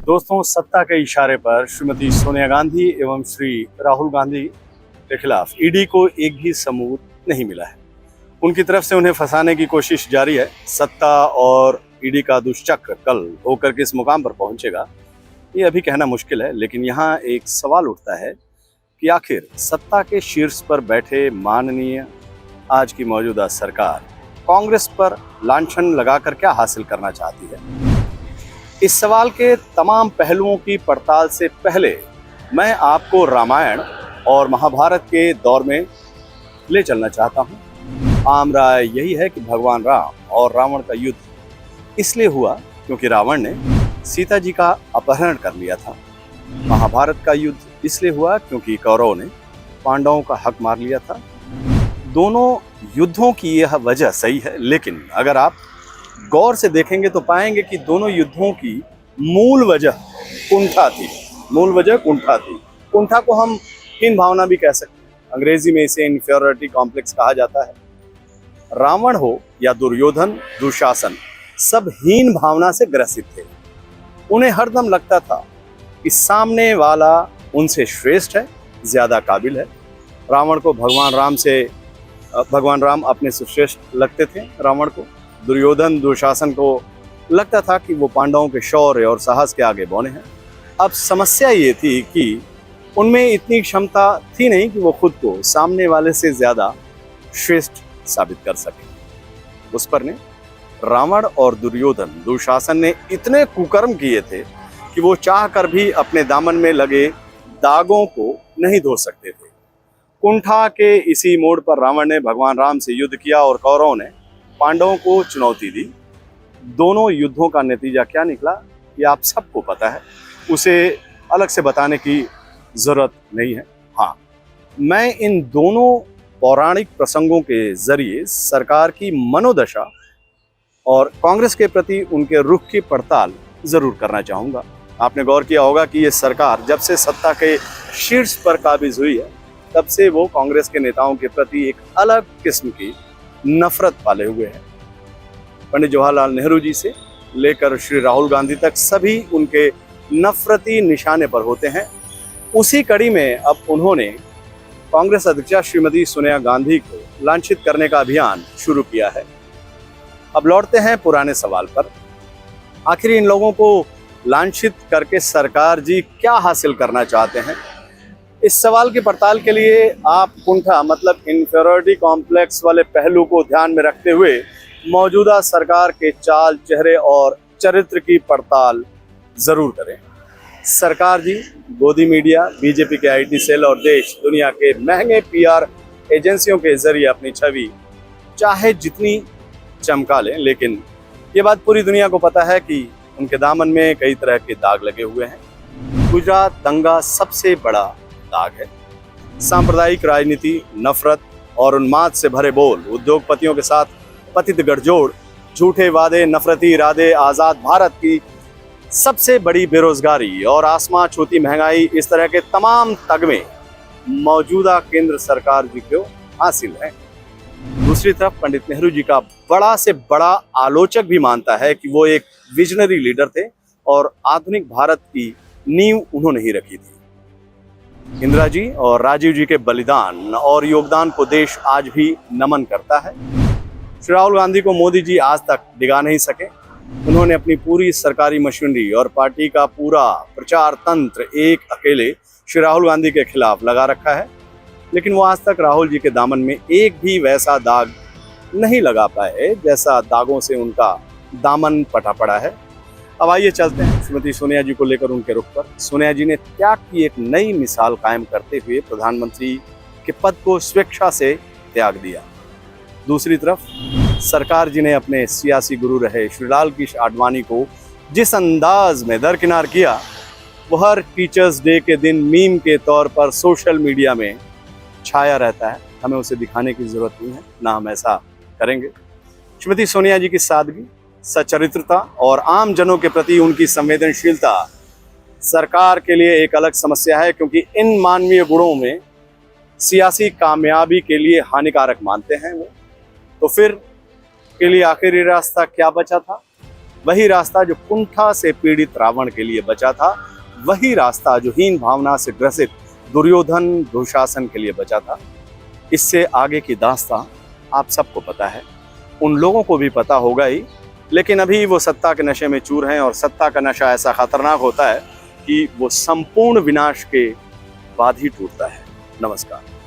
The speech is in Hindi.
दोस्तों, सत्ता के इशारे पर श्रीमती सोनिया गांधी एवं श्री राहुल गांधी के खिलाफ ईडी को एक भी सबूत नहीं मिला है। उनकी तरफ से उन्हें फंसाने की कोशिश जारी है। सत्ता और ईडी का दुष्चक्र कल होकर किस मुकाम पर पहुंचेगा, ये अभी कहना मुश्किल है। लेकिन यहाँ एक सवाल उठता है कि आखिर सत्ता के शीर्ष पर बैठे माननीय आज की मौजूदा सरकार कांग्रेस पर लांछन लगाकर क्या हासिल करना चाहती है। इस सवाल के तमाम पहलुओं की पड़ताल से पहले मैं आपको रामायण और महाभारत के दौर में ले चलना चाहता हूँ। आम राय यही है कि भगवान राम और रावण का युद्ध इसलिए हुआ क्योंकि रावण ने सीता जी का अपहरण कर लिया था। महाभारत का युद्ध इसलिए हुआ क्योंकि कौरवों ने पांडवों का हक मार लिया था। दोनों युद्धों की यह वजह सही है, लेकिन अगर आप गौर से देखेंगे तो पाएंगे कि दोनों युद्धों की मूल वजह कुंठा थी। कुंठा को हम हीन भावना भी कह सकते हैं। अंग्रेजी में इसे इन्फीरियरिटी कॉम्प्लेक्स कहा जाता है। रावण हो या दुर्योधन, दुशासन, सब हीन भावना से ग्रसित थे। उन्हें हरदम लगता था कि सामने वाला उनसे श्रेष्ठ है, ज्यादा काबिल है। रावण को भगवान राम अपने से श्रेष्ठ लगते थे। रावण को दुर्योधन, दुशासन को लगता था कि वो पांडवों के शौर्य और साहस के आगे बौने हैं। अब समस्या ये थी कि उनमें इतनी क्षमता थी नहीं कि वो खुद को सामने वाले से ज्यादा श्रेष्ठ साबित कर सके। उस पर ने रावण और दुर्योधन, दुशासन ने इतने कुकर्म किए थे कि वो चाह कर भी अपने दामन में लगे दागों को नहीं धो सकते थे। कुंठा के इसी मोड़ पर रावण ने भगवान राम से युद्ध किया और कौरवों ने पांडवों को चुनौती दी। दोनों युद्धों का नतीजा क्या निकला ये आप सबको पता है, उसे अलग से बताने की जरूरत नहीं है। हाँ, मैं इन दोनों पौराणिक प्रसंगों के जरिए सरकार की मनोदशा और कांग्रेस के प्रति उनके रुख की पड़ताल जरूर करना चाहूँगा। आपने गौर किया होगा कि ये सरकार जब से सत्ता के शीर्ष पर काबिज हुई है, तब से वो कांग्रेस के नेताओं के प्रति एक अलग किस्म की नफरत पाले हुए हैं। पंडित जवाहरलाल नेहरू जी से लेकर श्री राहुल गांधी तक सभी उनके नफरती निशाने पर होते हैं। उसी कड़ी में अब उन्होंने कांग्रेस अध्यक्षा श्रीमती सोनिया गांधी को लांछित करने का अभियान शुरू किया है। अब लौटते हैं पुराने सवाल पर। आखिर इन लोगों को लांछित करके सरकार जी क्या हासिल करना चाहते हैं। इस सवाल की पड़ताल के लिए आप कुंठा मतलब इन्फीरियरिटी कॉम्प्लेक्स वाले पहलू को ध्यान में रखते हुए मौजूदा सरकार के चाल, चेहरे और चरित्र की पड़ताल जरूर करें। सरकार जी गोदी मीडिया, बीजेपी के आईटी सेल और देश दुनिया के महंगे पीआर एजेंसियों के जरिए अपनी छवि चाहे जितनी चमका लें, लेकिन ये बात पूरी दुनिया को पता है कि उनके दामन में कई तरह के दाग लगे हुए हैं। गुजरात दंगा सबसे बड़ा दाग है। सांप्रदायिक राजनीति, नफरत और उन्माद से भरे बोल, उद्योगपतियों के साथ पतित गठजोड़, झूठे वादे, नफरती इरादे, आजाद भारत की सबसे बड़ी बेरोजगारी और आसमां छूती महंगाई, इस तरह के तमाम तगमे मौजूदा केंद्र सरकार जी को हासिल है। दूसरी तरफ पंडित नेहरू जी का बड़ा से बड़ा आलोचक भी मानता है कि वो एक विजनरी लीडर थे और आधुनिक भारत की नींव उन्होंने ही रखी थी। इंदिरा जी और राजीव जी के बलिदान और योगदान को देश आज भी नमन करता है। श्री राहुल गांधी को मोदी जी आज तक डिगा नहीं सके। उन्होंने अपनी पूरी सरकारी मशीनरी और पार्टी का पूरा प्रचार तंत्र एक अकेले श्री राहुल गांधी के खिलाफ लगा रखा है, लेकिन वो आज तक राहुल जी के दामन में एक भी वैसा दाग नहीं लगा पाए जैसा दागों से उनका दामन पटा पड़ा है। अब आइए चलते हैं श्रीमती सोनिया जी को लेकर उनके रुख पर। सोनिया जी ने त्याग की एक नई मिसाल कायम करते हुए प्रधानमंत्री के पद को स्वेच्छा से त्याग दिया। दूसरी तरफ सरकार जी ने अपने सियासी गुरु रहे श्री लाल कृष्ण आडवाणी को जिस अंदाज में दरकिनार किया, वो हर टीचर्स डे के दिन मीम के तौर पर सोशल मीडिया में छाया रहता है। हमें उसे दिखाने की जरूरत नहीं है, ना हम ऐसा करेंगे। श्रीमती सोनिया जी की सादगी, सचरित्रता और आम जनों के प्रति उनकी संवेदनशीलता सरकार के लिए एक अलग समस्या है, क्योंकि इन मानवीय गुणों में सियासी कामयाबी के लिए हानिकारक मानते हैं वो। तो फिर के लिए आखिरी रास्ता क्या बचा था? वही रास्ता जो कुंठा से पीड़ित रावण के लिए बचा था, वही रास्ता जो हीन भावना से ग्रसित दुर्योधन दुशासन के लिए बचा था। इससे आगे की दास्तां आप सबको पता है, उन लोगों को भी पता होगा ही, लेकिन अभी वो सत्ता के नशे में चूर हैं और सत्ता का नशा ऐसा खतरनाक होता है कि वो संपूर्ण विनाश के बाद ही टूटता है। नमस्कार।